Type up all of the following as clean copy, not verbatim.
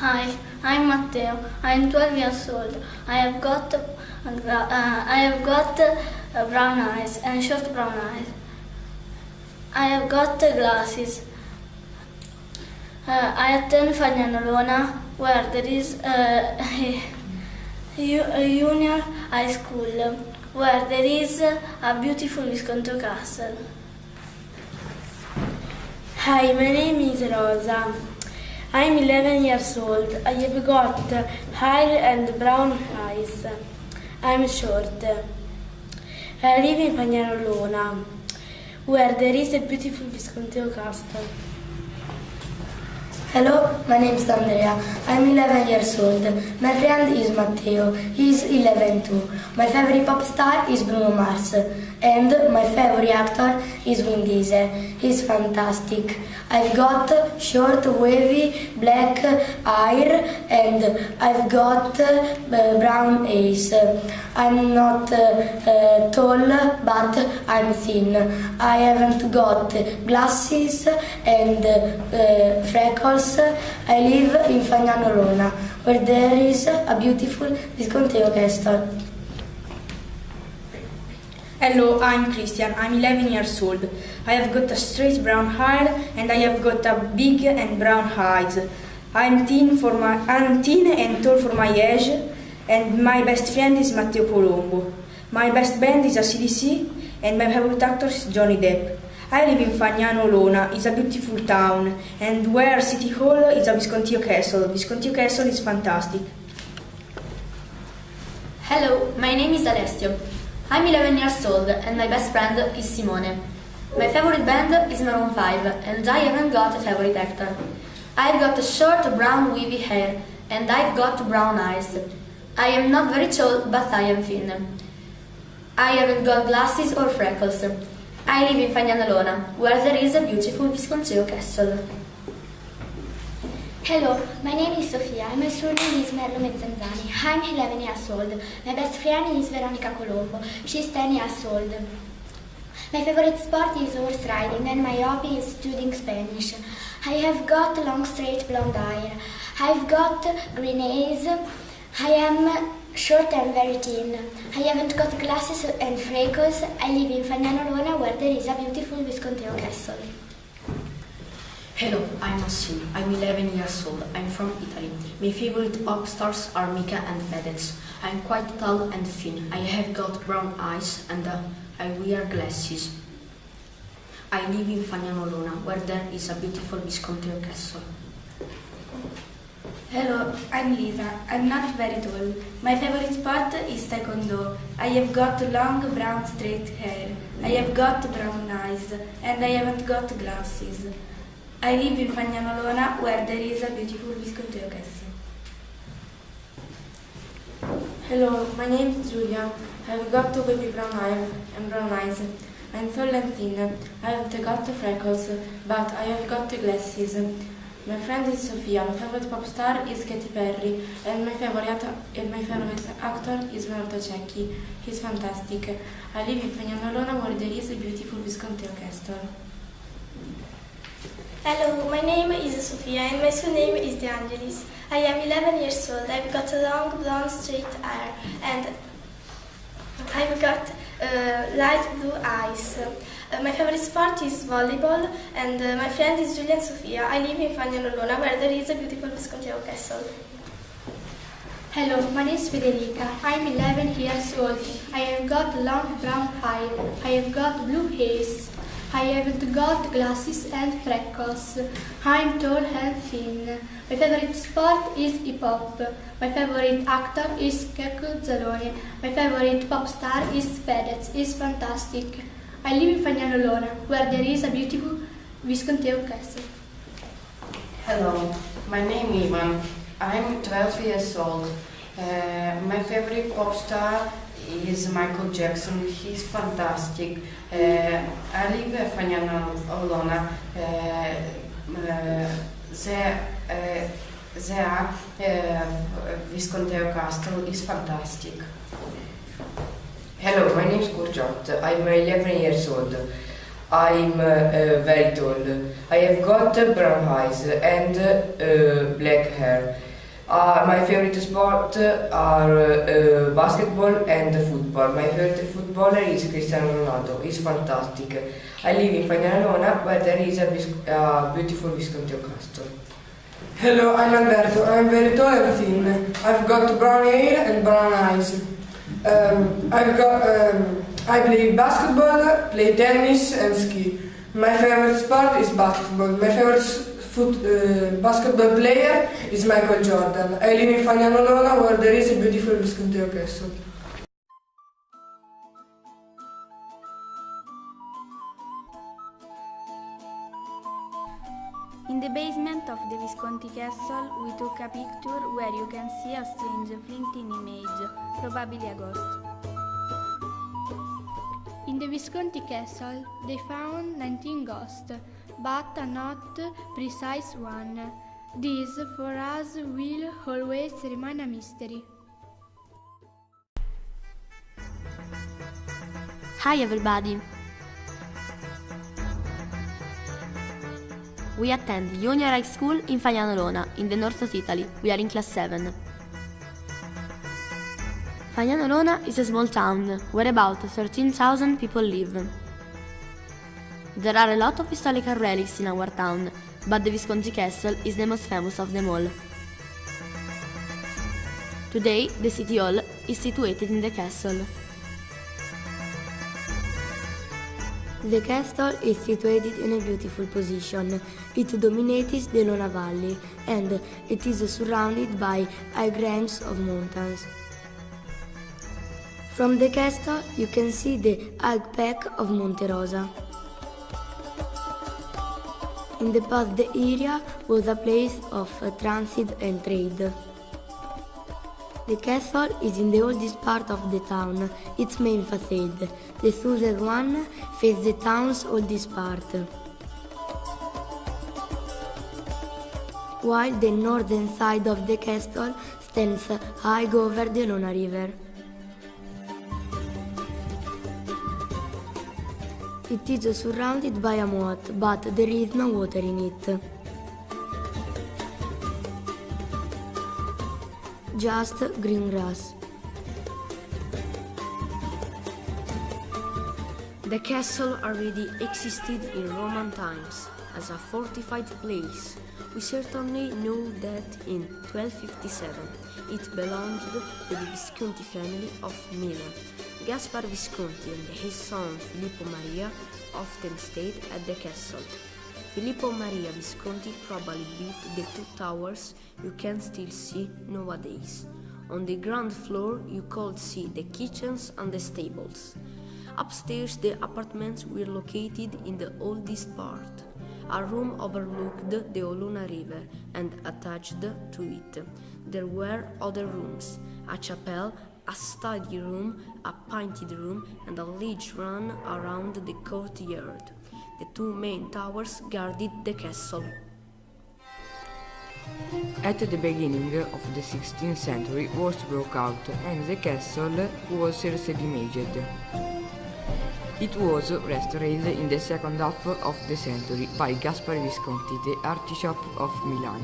Hi, I'm Matteo. I'm 12 years old. I have got brown eyes and short brown eyes. I have got glasses. I attend Fagnano, Olona, where there is a junior high school, where there is a beautiful Visconti castle. Hi, my name is Rosa. I'm 11 years old. I have got hair and brown eyes. I'm short. I live in Fagnano, Olona, where there is a beautiful Visconti castle. Hello, my name is Andrea. I'm 11 years old. My friend is Matteo. He's 11 too. My favorite pop star is Bruno Mars. And my favorite actor is Vin Diesel. He's fantastic. I've got short, wavy, black hair and I've got brown eyes. I'm not tall, but I'm thin. I haven't got glasses and freckles. I live in Fagnano, Olona, where there is a beautiful Visconti castle. Hello, I'm Christian. I'm 11 years old. I have got a straight brown hair and I have got a big and brown eyes. I'm thin and tall for my age, and my best friend is Matteo Colombo. My best band is AC/DC and my favorite actor is Johnny Depp. I live in Fagnano, Olona. It's a beautiful town, and where City Hall is a Visconti castle. Visconti castle is fantastic. Hello, my name is Alessio. I'm 11 years old and my best friend is Simone. My favorite band is Maroon 5 and I haven't got a favorite actor. I've got short brown wavy hair and I've got brown eyes. I am not very tall but I am thin. I haven't got glasses or freckles. I live in Fagnano, Olona, where there is a beautiful Visconti castle. Hello, my name is Sofia and my surname is Merlo Mezzanzani. I'm 11 years old. My best friend is Veronica Colombo. She's 10 years old. My favorite sport is horse riding and my hobby is studying Spanish. I have got long straight blonde hair. I've got green eyes. I am short and very thin. I haven't got glasses and freckles. I live in Fagnano, Olona, where there is a beautiful Visconti castle. Hello, I'm Massimo. I'm 11 years old. I'm from Italy. My favorite pop stars are Mika and Fedez. I'm quite tall and thin. I have got brown eyes and I wear glasses. I live in Fagnano, Olona, where there is a beautiful Visconti castle. Hello, I'm Lisa. I'm not very tall. My favorite sport is taekwondo. I have got long brown straight hair. I have got brown eyes and I haven't got glasses. I live in Fagnano, Olona, where there is a beautiful Visconti castle. Hello, my name is Giulia. I've got wavy brown hair and brown eyes. I'm tall and thin. I haven't got freckles, but I have got glasses. My friend is Sofia. My favorite pop star is Katy Perry, and my favorite actor is Leonardo Cecchi. He's fantastic. I live in Fagnano, Olona, where there is a beautiful Visconti castle. Hello, my name is Sofia and my surname is De Angelis. I am 11 years old. I've got a long blonde straight hair and I've got light blue eyes. My favorite sport is volleyball and my friend is Giulia and Sofia. I live in Fagnano, Olona, where there is a beautiful Visconti castle. Hello, my name is Federica. I'm 11 years old. I have got long brown hair. I have got blue eyes. I haven't got glasses and freckles. I'm tall and thin. My favorite sport is hip-hop. My favorite actor is Checco Zalone. My favorite pop star is Fedez. He's fantastic. I live in Fagnano, Olona, where there is a beautiful Visconti castle. Hello, my name is Ivan. I'm 12 years old. My favorite pop star is Michael Jackson. He's fantastic. I live in Fagnano, Olona. Visconti Castle is fantastic. Hello, my name is Kurchat. I'm 11 years old. I'm very tall. I have got brown eyes and black hair. My favorite sport are basketball and football. My favorite footballer is Cristiano Ronaldo. He's fantastic. I live in Fagnano, where there is a beautiful Visconteo castle. Hello, I'm Alberto. I'm very tall and thin. I've got brown hair and brown eyes. I play basketball, play tennis and ski. My favorite sport is basketball. My favorite basketball player is Michael Jordan. I live in Fagnano, Olona, where there is a beautiful Visconteo castle. In the basement of the Visconti Castle, we took a picture where you can see a strange flinting image, probably a ghost. In the Visconti Castle, they found 19 ghosts, but a not precise one. This, for us, will always remain a mystery. Hi everybody! We attend Junior High School in Fagnano, Olona, in the north of Italy. We are in class 7. Fagnano, Olona is a small town where about 13,000 people live. There are a lot of historical relics in our town, but the Visconti Castle is the most famous of them all. Today, the city hall is situated in the castle. The castle is situated in a beautiful position. It dominates the Olona Valley and it is surrounded by high ranges of mountains. From the castle you can see the high peak of Monte Rosa. In the past the area was a place of transit and trade. The castle is in the oldest part of the town. Its main facade, the southern one, faces the town's oldest part, while the northern side of the castle stands high over the Olona River. It is surrounded by a moat, but there is no water in it. Just green grass. The castle already existed in Roman times as a fortified place. We certainly know that in 1257 it belonged to the Visconti family of Milan. Gaspar Visconti and his son Filippo Maria often stayed at the castle. Filippo Maria Visconti probably built the two towers you can still see nowadays. On the ground floor you could see the kitchens and the stables. Upstairs the apartments were located in the oldest part. A room overlooked the Olona River and attached to it there were other rooms, a chapel, a study room, a painted room and a ledge ran around the courtyard. The two main towers guarded the castle. At the beginning of the 16th century, wars broke out and the castle was seriously damaged. It was restored in the second half of the century by Gaspar Visconti, the Archbishop of Milan.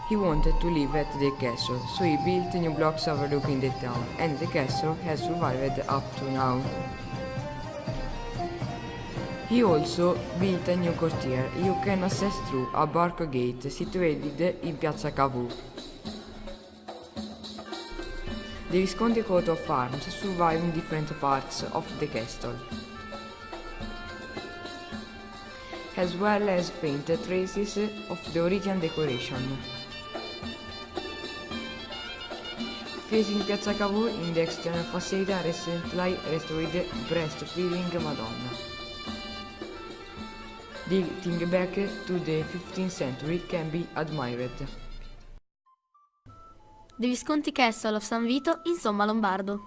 He wanted to live at the castle, so he built new blocks overlooking the town, and the castle has survived up to now. He also built a new courtyard you can access through a bark gate situated in Piazza Cavour. The Visconti coat of arms survive in different parts of the castle, as well as faint traces of the original decoration. Facing Piazza Cavour in the external facade a recently restored breastfeeding Madonna. Dating back to the 15th century can be admired. The Visconti Castle of San Vito in Somma, Lombardo.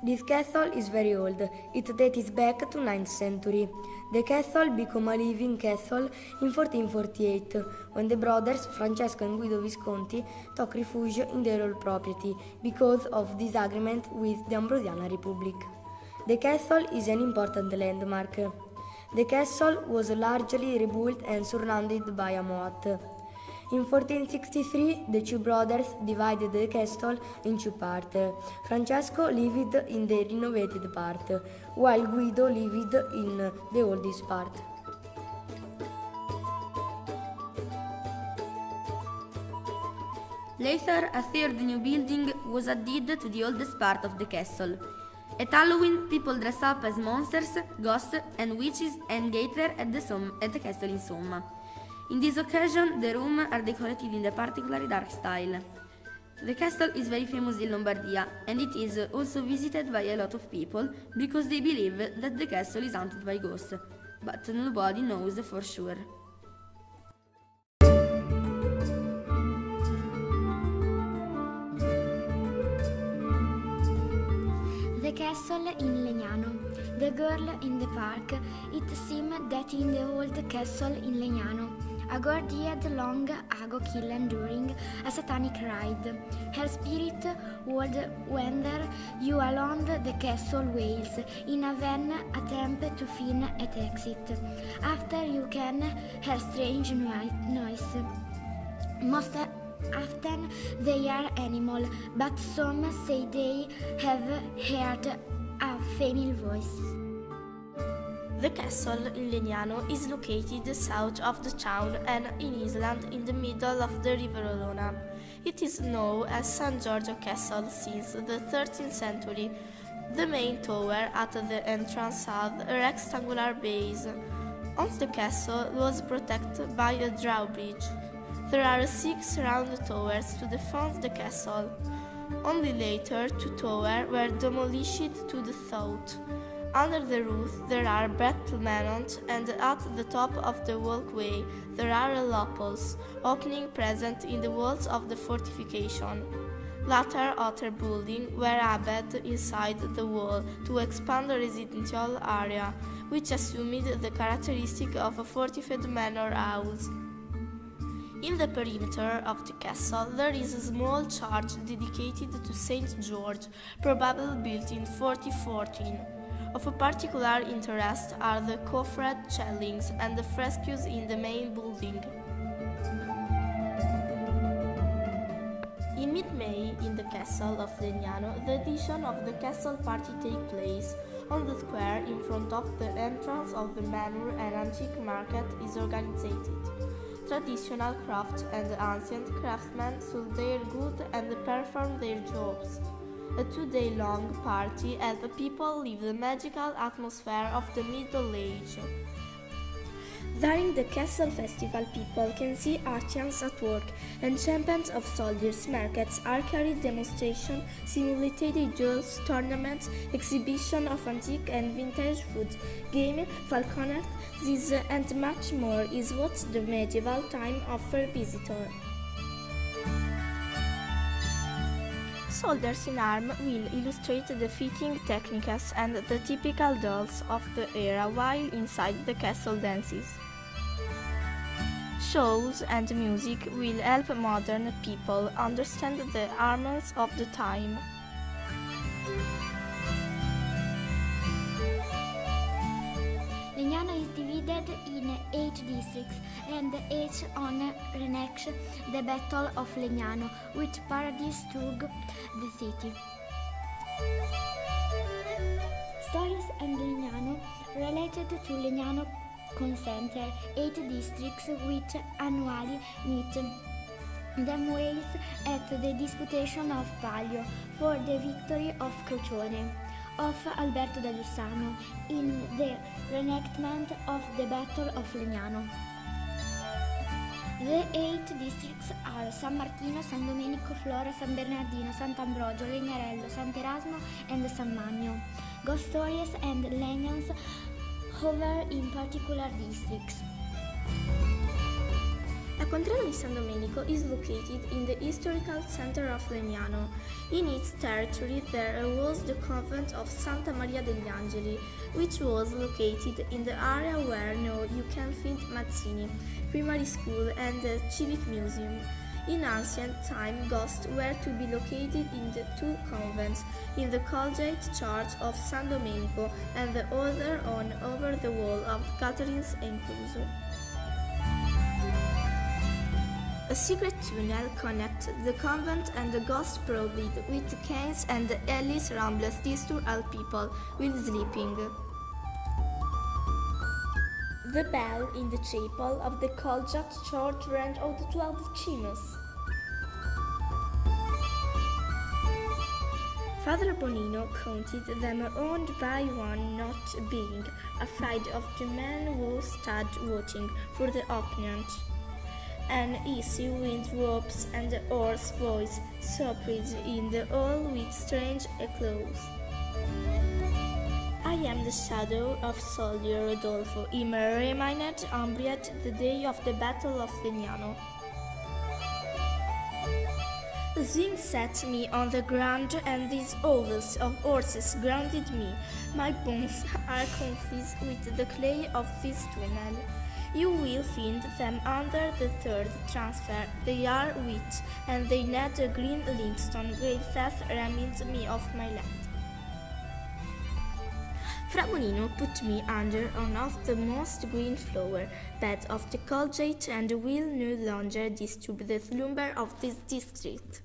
This castle is very old. It dates back to 9th century. The castle became a living castle in 1448, when the brothers Francesco and Guido Visconti took refuge in their old property because of disagreement with the Ambrosian Republic. The castle is an important landmark. The castle was largely rebuilt and surrounded by a moat. In 1463, the two brothers divided the castle in two parts. Francesco lived in the renovated part, while Guido lived in the oldest part. Later, a third new building was added to the oldest part of the castle. At Halloween, people dress up as monsters, ghosts, and witches and gather at the castle in Somma. In this occasion, the rooms are decorated in a particularly dark style. The castle is very famous in Lombardia, and it is also visited by a lot of people because they believe that the castle is haunted by ghosts, but nobody knows for sure. The castle in Legnano. The girl in the park. It seemed that in the old castle in Legnano, a guardian long ago killed during a satanic ride. Her spirit would wander you along the castle walls in a vain attempt to find an exit. After you can hear strange noise. Most often they are animal, but some say they have heard a female voice. The castle in Legnano is located south of the town and in Island in the middle of the river Olona. It is known as San Giorgio Castle since the 13th century. The main tower at the entrance had a rectangular base. Once the castle was protected by a drawbridge. There are 6 round towers to defend the castle. Only later 2 towers were demolished to the south. Under the roof there are battlements and at the top of the walkway there are loopholes, opening present in the walls of the fortification. Later other buildings were added inside the wall to expand the residential area, which assumed the characteristic of a fortified manor house. In the perimeter of the castle there is a small church dedicated to Saint George, probably built in 1414. Of a particular interest are the coffered cellings and the frescoes in the main building. In mid-May, in the castle of Legnano, the edition of the castle party takes place. On the square in front of the entrance of the manor, an antique market is organized. Traditional crafts and ancient craftsmen sold their goods and performed their jobs. A 2-day-long party helps people live the magical atmosphere of the Middle Age. During the castle festival, people can see artisans at work, and champions of soldiers' markets, archery demonstrations, simulated duels, tournaments, exhibition of antique and vintage foods, game, falconers. This and much more is what the medieval time offers visitors. Soldiers in arms will illustrate the fitting techniques and the typical duels of the era while inside the castle dances. Shows and music will help modern people understand the arms of the time. Legnano is divided in 8 districts and each on reenacts the Battle of Legnano, which parodies took the city. Stories and Legnano related to Legnano concentrate 8 districts which annually meet themselves at the disputation of Palio for the victory of Crocione of Alberto da Giussano in the reenactment of the Battle of Legnano. The 8 districts are San Martino, San Domenico, Flora, San Bernardino, Sant'Ambrogio, Legnarello, Sant'Erasmo and San Magno. Ghost stories and legends hover in particular districts. A Contrada di San Domenico is located in the historical center of Legnano. In its territory there was the convent of Santa Maria degli Angeli, which was located in the area where now you can find Mazzini, primary school and the civic museum. In ancient time, ghosts were to be located in the two convents, in the collegiate church of San Domenico and the other on over the wall of Catherine's enclosure. A secret tunnel connects the convent and the ghost probed with canes and the Ellis rambles disturb all people while sleeping. The bell in the chapel of the collegiate church rang out 12 chimes. Father Bonino counted them one by one, not being afraid of the man who stood watching for the opponent. An easy wind ropes and a hoarse voice sobbed in the hall with strange echoes. I am the shadow of soldier Rodolfo. He remained unburied the day of the Battle of Legnano. Zing set me on the ground, and these ovals of horses grounded me. My bones are confused with the clay of this tunnel. You will find them under the third transfer. They are wheat, and they net a green limestone. Great death reminds me of my land. Fra Bonino put me under one of the most green flower beds of the collegiate and will no longer disturb the slumber of this district.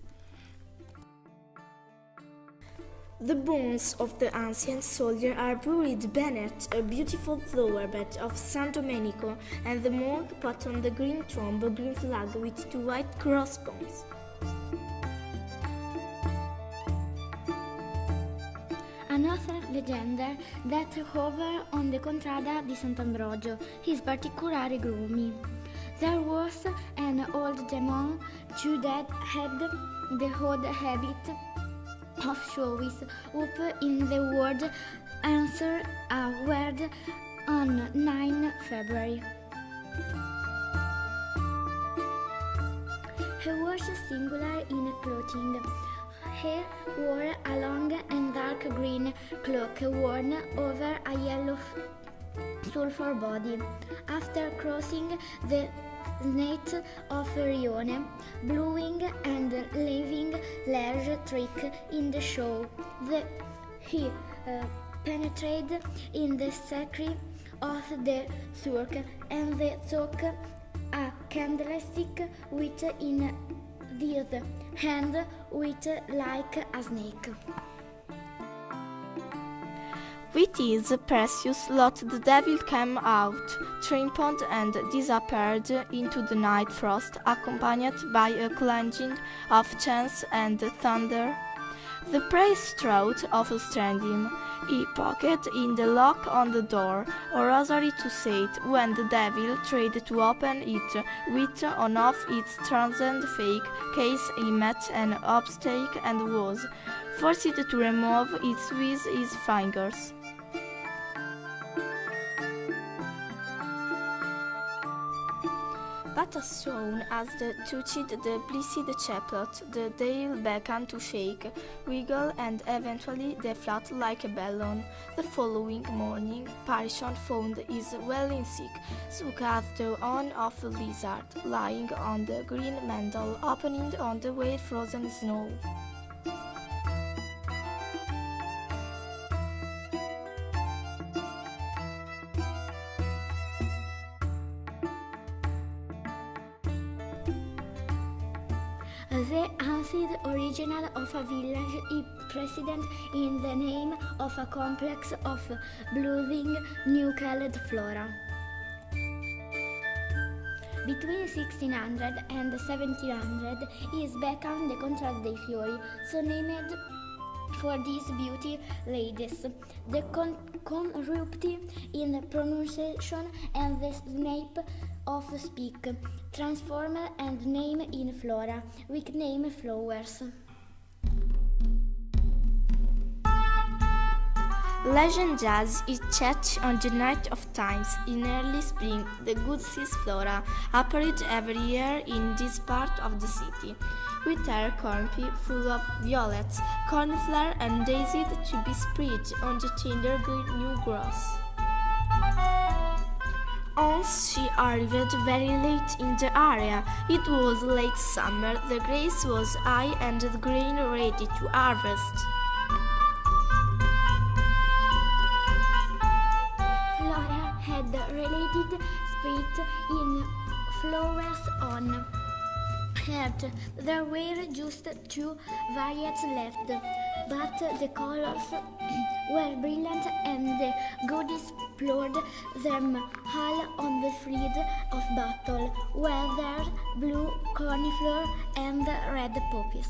The bones of the ancient soldier are buried beneath a beautiful flower bed of San Domenico, and the monk put on the green tomb a green flag with two white crossbones. Another legend that hover on the contrada di Sant'Ambrogio is particularly gloomy. There was an old demon Jew that had the odd habit of showing up in the world answer a word on 9 February. He was singular in clothing. He wore a long and dark green cloak worn over a yellow sulfur body. After crossing the Snake of Rione, blowing and leaving large trick in the show, he penetrated in the sacred of the surk and took a candlestick with in the hand with like a snake. With his precious lot the devil came out, trampled and disappeared into the night frost, accompanied by a clanging of chains and thunder. The priest strode off standing. He poked in the lock on the door, a rosary to say it, when the devil tried to open it with one of its transcendent fake case. He met an obstacle and was forced to remove it with his fingers. But as soon as they touched the blessed chaplet, the devil began to shake, wiggle, and eventually deflate like a balloon. The following morning, Parishon found his wailing sick, shook as though on of a lizard, lying on the green mantle, opening on the wet frozen snow. The ancient original of a village is present in the name of a complex of blooming new-colored flora. Between 1600 and 1700 is become the Contrada dei Fiori, so named for these beauty ladies. The corrupti in pronunciation and the snape of speak, transform and name in flora, with name flowers. Legend jazz is chat on the night of times. In early spring, the good sis Flora appeared every year in this part of the city, with her cornpea full of violets, cornflower, and daisies to be spread on the tender green new grass. once she arrived very late in the area. It was late summer, the grass was high and the grain ready to harvest. Flora had related split in flowers on earth. There were just 2 varieties left, but the colors were brilliant and the goodies explored them all on the field of battle, where there blue cornflower and red poppies.